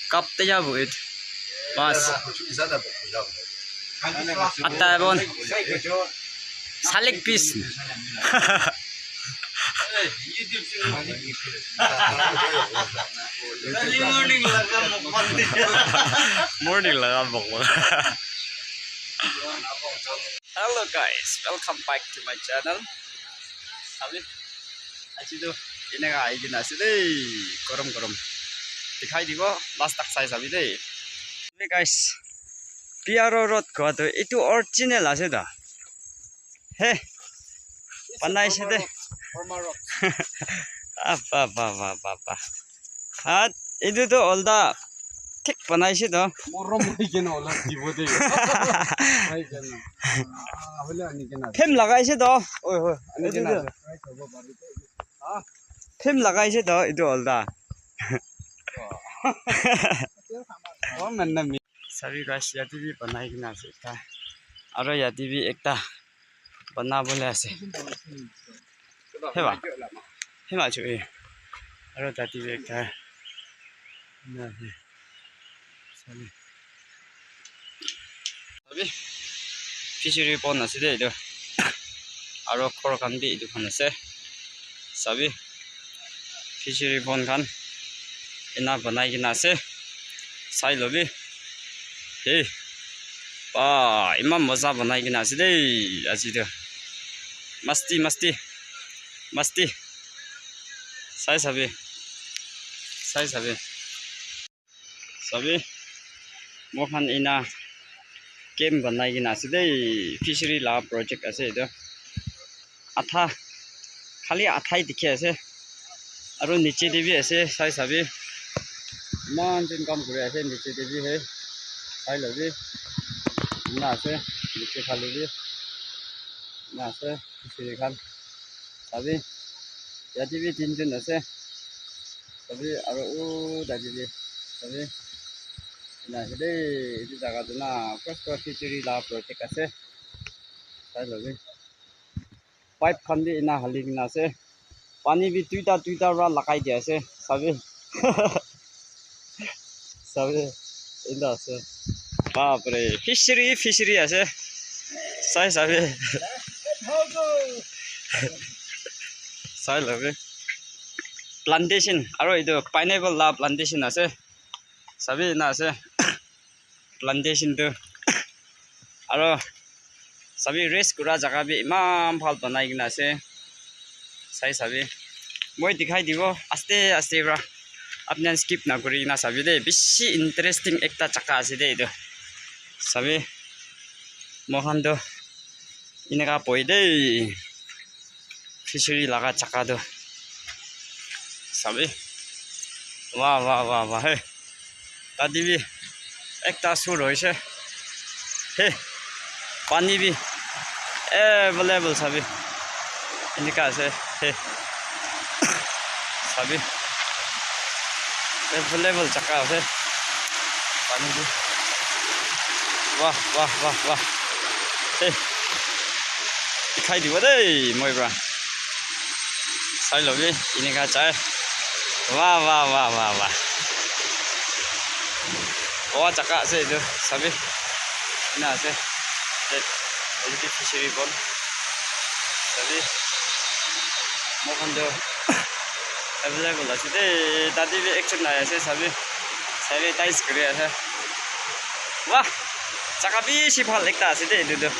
Kapteja buit. Mas. Atta bon. Salik pis. Morning laga bokol. Hello guys, welcome back to my channel. Sabi, aji tu ini ka aidi nasi deh, korom. Dikhai di ko last tak saya sabi deh. Ini guys, Piaro Road ko tu itu original ase dah. Heh, pandai sih deh. apa. Hat, itu tu olda ঠিক বনাইছে তো মৰম হৈ কেনে অলপ দিব দে fame লাগাইছে তো ওই আনি কেনে ফেম লাগাইছে তো ইটো অলদা ও মেন্না মি সবি গাছ ইয়াতে भी बनाई কিনা আছে এটা আৰু ইয়াতে भी একটা বনাবলে আছে হেবা চুই আৰু তাতে भी একটা না Sabi, fishery pond ase deh itu. Aro khor kan bi itu kan ase. Sabi, fishery pond kan ina banai kina ase. Sai lobi. Hey, imam maza banai kina ase deh. Aji tu. Masti. Sai sabi. Sabi. Mohan ina game banai kina ase dei fishery la project ase etu atha khali athai dikhi ase aru niche de bi ase sai sabi man jin kam kore ase niche de bi he sai lobi na ase niche khali bi na ase fishery khan sabi yati bi tin jin ase sabi aru daji bi sabi Nah, jadi itu jaga tu na first fishery la project ase. Sai lobi. Pipe khandi ina hali kina ase. Pani bi tuita ra lagai dia ase. Sabi. Inda ase. Bapre, fishery ase. Sai sabi. Sai lobi. Plantation, aro itu pineapple la plantation ase. Sabi na ase. Plantation tu aro sabi rest kura jaga bi imam bhal banai kina ase sai sabi moi dikhai dibo aste ra apnan skip na kuri na sabi de bishi interesting ekta chaka ase de itu sabi mohan do ineka poi de fishery laga chaka do sabi wah he tadi bi ekta sur hoise he pani bi available sabi inika ase he sabi available chaka ase pani bi wah he dikhai dibo dei moi bra sai lobi inika chai wah Oh, cakap saya itu, sabi, nah saya, jadi fishery pond, sabi, mohon do, available lah, jadi tadi भी action आया से sabi, saya tais करे है, wah, cakap भी सिफाल एक ता से itu,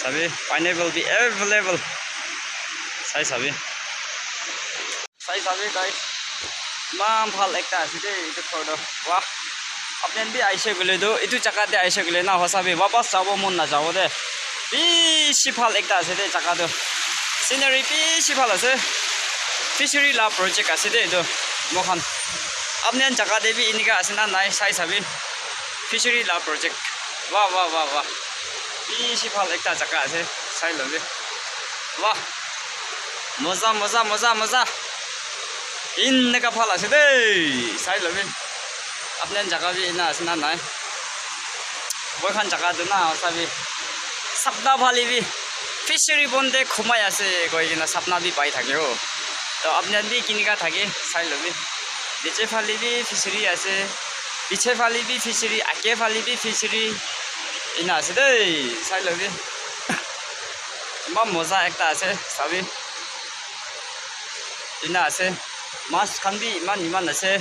sabi, pineapple भी available, saya sabi guys, mam hal एक ता से itu photo, wah. अपने भी ऐसे गले दो इतु चक्का दे ऐसे गले ना होसा भी वापस जाओ मन ना जाओ दे बीसी फाल एक ता से दे चक्का दो सीनरी बीसी फाल से फिशरी ला प्रोजेक्ट ऐसे दे दो मोहन अपने चक्का दे भी इनका ऐसे ना नाइ साइज अभी फिशरी ला प्रोजेक्ट वाह बीसी फाल एक ता चक्का ऐसे साइज लो भी वाह मजा इनका फाल ऐसे दे साइज लो भी अपने जगह भी इना असना ना वो खान जगह तो ना सभी सप्ताह वाली भी ফিশারি বন্ধে ঘুমাই আছে কই কিনা সাপনা বি পাই থাকে ও তো আপনার বি কিনিকা থাকে চাই লবি নিচে ফালি বি ফিশারি আছে পিছে ফালি বি ফিশারি আগে ফালি বি ফিশারি ইনা আছে দেই চাই লবি ইমান মজা একটা আছে চাবি ইনা আছে মাছ খান বি ইমান আছে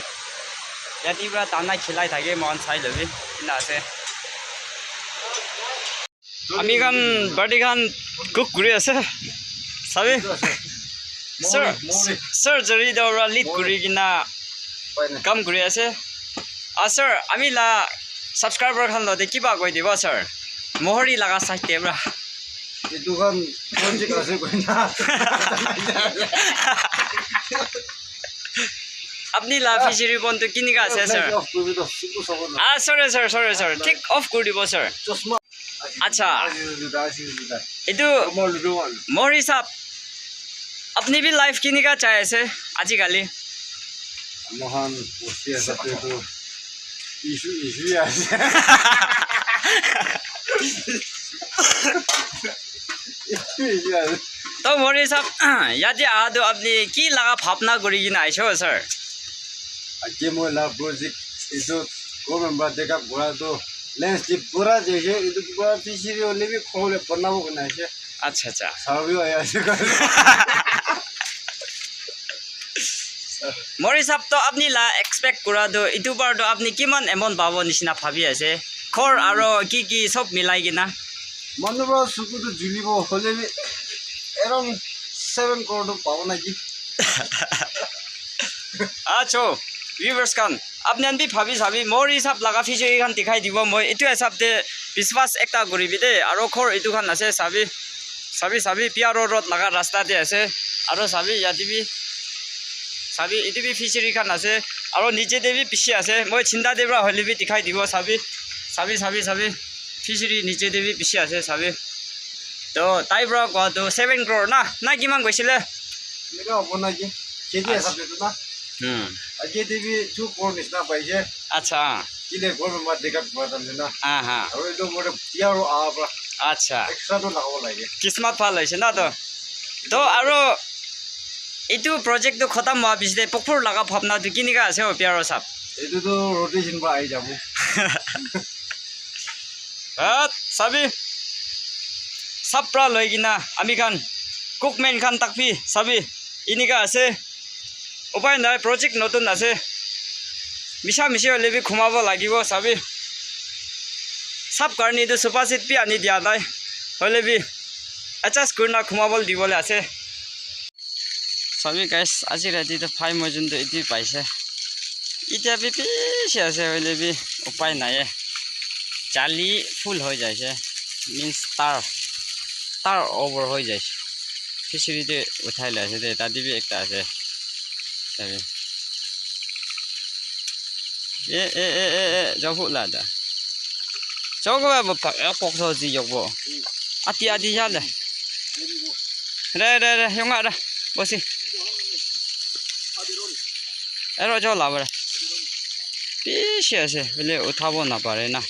ইয়াতে পুৰা টানা খেলাই থাকে মন চাই লবি ইনা আছে আমি গান বাৰ্ডি গান কুক কৰি আছে চাবি সাৰ্জাৰি দৌৰা লিড কৰি কিনা কাম কৰি আছে স্যাৰ আমি লা সাবস্ক্ৰাইবাৰ খান লতে কিবা কৈ দিব স্যাৰ মোহৰি লাগা চাইতে ব্ৰা itu kan project আছে কইনা আপনি লা ফিশাৰি বন্ধ কিনিকা আছে স্যাৰ সৰি ঠিক অফ কৰি দিব স্যাৰ আচ্ছা এটো মোহৰি সাহেব আপনি भी লাইভ কিনিকা চাই আছে আজিকালি মহান বস্তি আছে তো ইস্যু আছে তো মোহৰি সাহেব ইয়াতে আদো আপনি কি লাগা ভাবনা কৰি কিনা আইছো স্যার আজকে মই লা প্রজেক্ট ইটো গভর্নমেন্ট দেখা বড়া তো ল্যান্ডস্কেপ পুরা যেছে ইটো পুরা ফিশারি হলে বি খোলে বানাবো না আছে আচ্ছা সবই আছে মোহৰি সাহেব তো আপনি লা এক্সপেক্ট কৰা তো ইটো বাৰ তো আপনি কিমান এমাউন্ট পাব নিচিনা ভাবি আছে খৰ আৰু কি সব মিলাই কিনা মনবৰা সুকুটো জুলিব হলে বি এরাউন্ড 7 crore পাবো নাকি আচ্ছা ভিউয়ার্স খান আপনি আনবি ভাবি চাবি মোহৰি সাহেব লাগা ফিশাৰি খান দেখাই দিব মই এটো হিচাপতে বিশ্বাস একটা কৰিবি দে আৰু খৰ এটো খান আছে চাবি পিয়াৰ ৰোড লাগা ৰাস্তাতে আছে আৰু চাবি ইয়াতে চাবি এটো বি ফিশাৰি খান আছে আৰু নিচে দেবি পিছে আছে মই চিন্তা দেবৰা হলে বি দেখাই দিব চাবি ফিশাৰি নিচে দেবি পিছে আছে চাবি তো তাই ব্ৰ কটো 7 crore না কিমান কৈছিলে মেগা হ'ব নাকি কেজি হিচাপে তো না আজকে দেবি 2 crore নিচিনা পাইছে আচ্ছা কিলে গভর্নমেন্ট দেখা পড়তাম না হা আৰু এটো মোৰে পিয়াৰো আবৰা আচ্ছা এক্সট্ৰা তো লাগাব লাগে কিসমত ভাল হৈছে না তো আৰু এইটো প্ৰজেক্টটো খতম হোৱা পিছতে পুখুৰ লাগা ভাবনাটো কিনিকা আছে পিয়াৰো সাহেব এইটো তো ৰোটেশন বা আই যাব চাবি সাপৰা লৈ কিনা আমি খান কুকমেন খান তাকবি চাবি ইনিকা আছে উপায় নাই প্ৰজেক্ট নতুন আছে মিছা হলে বি ঘুমাব লাগিব চাবি সাপ কাৰণে এইটো সোফা সেট বি আনি দিয়া নাই হলে বি এডজাষ্ট কৰি না ঘুমাবলৈ দিবলৈ আছে চাবি গাইছ আজি ৰাতিটো 5 মই যোনটো এটি পাইছে এতিয়া বি পিছে আছে হলে বি উপায় নাই জালি ফুল হৈ যাইছে মিন্স তার ওভার হৈ যাইছে ফিশারিতে উঠাই লাইছে দে তাতে বি একটা আছে চাবি যাবো লাদা যাবো বাবা পকso জি যাবো আতি যালে রে হিঙা রে বসি এর যাও লাবরে পিছে আছে বলে উঠাব না পারে না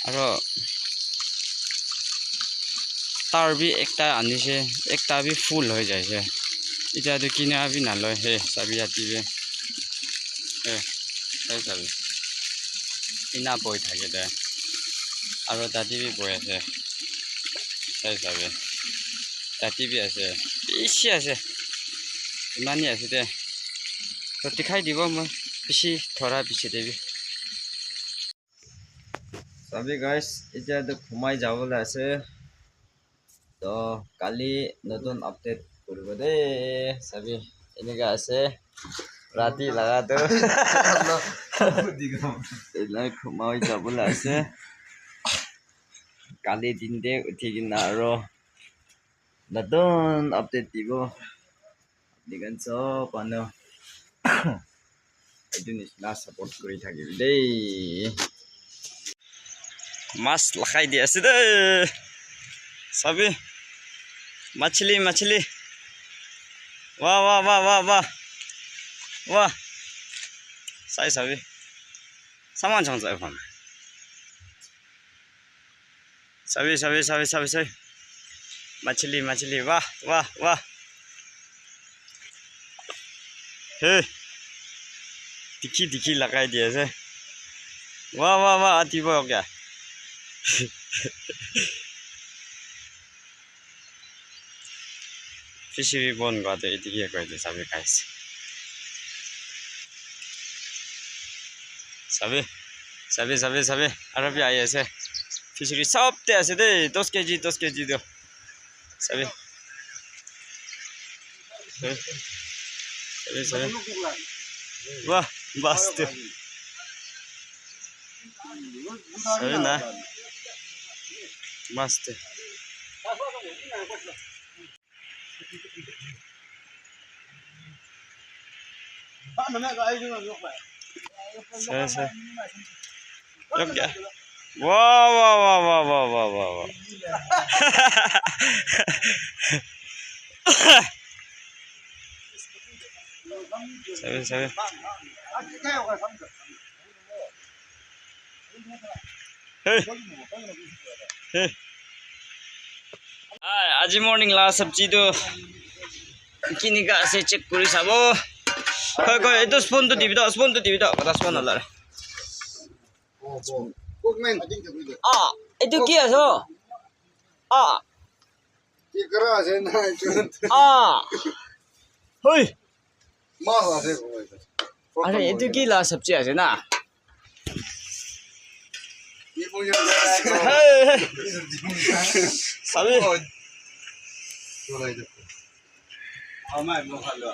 আৰু তার বি একটা আনিছে একটা বি ফুল হৈ যাইছে এটা তো কিনা বি নালয় হে চাবি আতিবে চাবি কিনা বই থাকে দে আৰু তাতে বি বই আছে চাবি তাতে বি আছে পিছে আছে ইমানেই আছে দে তো দেখাই দিব মই ধৰা পিছে দেবি চাবি গাইছ এতিয়া তো ঘুমাই যাবলৈ আছে তো কালি নতুন আপডেট কৰিব দে চাবি এনেকা আছে ৰাতি লাগাটো এলাই ঘুমাই যাবলৈ আছে কালি দিনতে উঠি কিনা আৰু নতুন আপডেট দিব আপনি চব মানুহ এইটো নিচিনা সাপোৰ্ট কৰি থাকিবি দেই মাছ লখাই দি আছে দে চাবি মাছলি বাহ চাই চাবি সামান চাই এখন सभी मछली वाह हे दिखी लगाई दिया से वाह आती हो गया फिशरी बन गयो यतिकै गयो सबै गाइस सबै अरब भी आए ऐसे फिशरी सब ते ऐसे दे 10 केजी दो सबै वाह मस्त सबै ना मस्त सर रुक गया वाह सभी आज मॉर्निंग ला सब्जी तो किनिका से चेक करी साबो कोई एतो स्पून तो दिबि दो कता स्पून होला कुकमेन एतो के आछो के करा আছে না होय মাছ আছে अरे एतो के ला सब्जी আছে ना ये मुझे सबै हमारे मोखा लो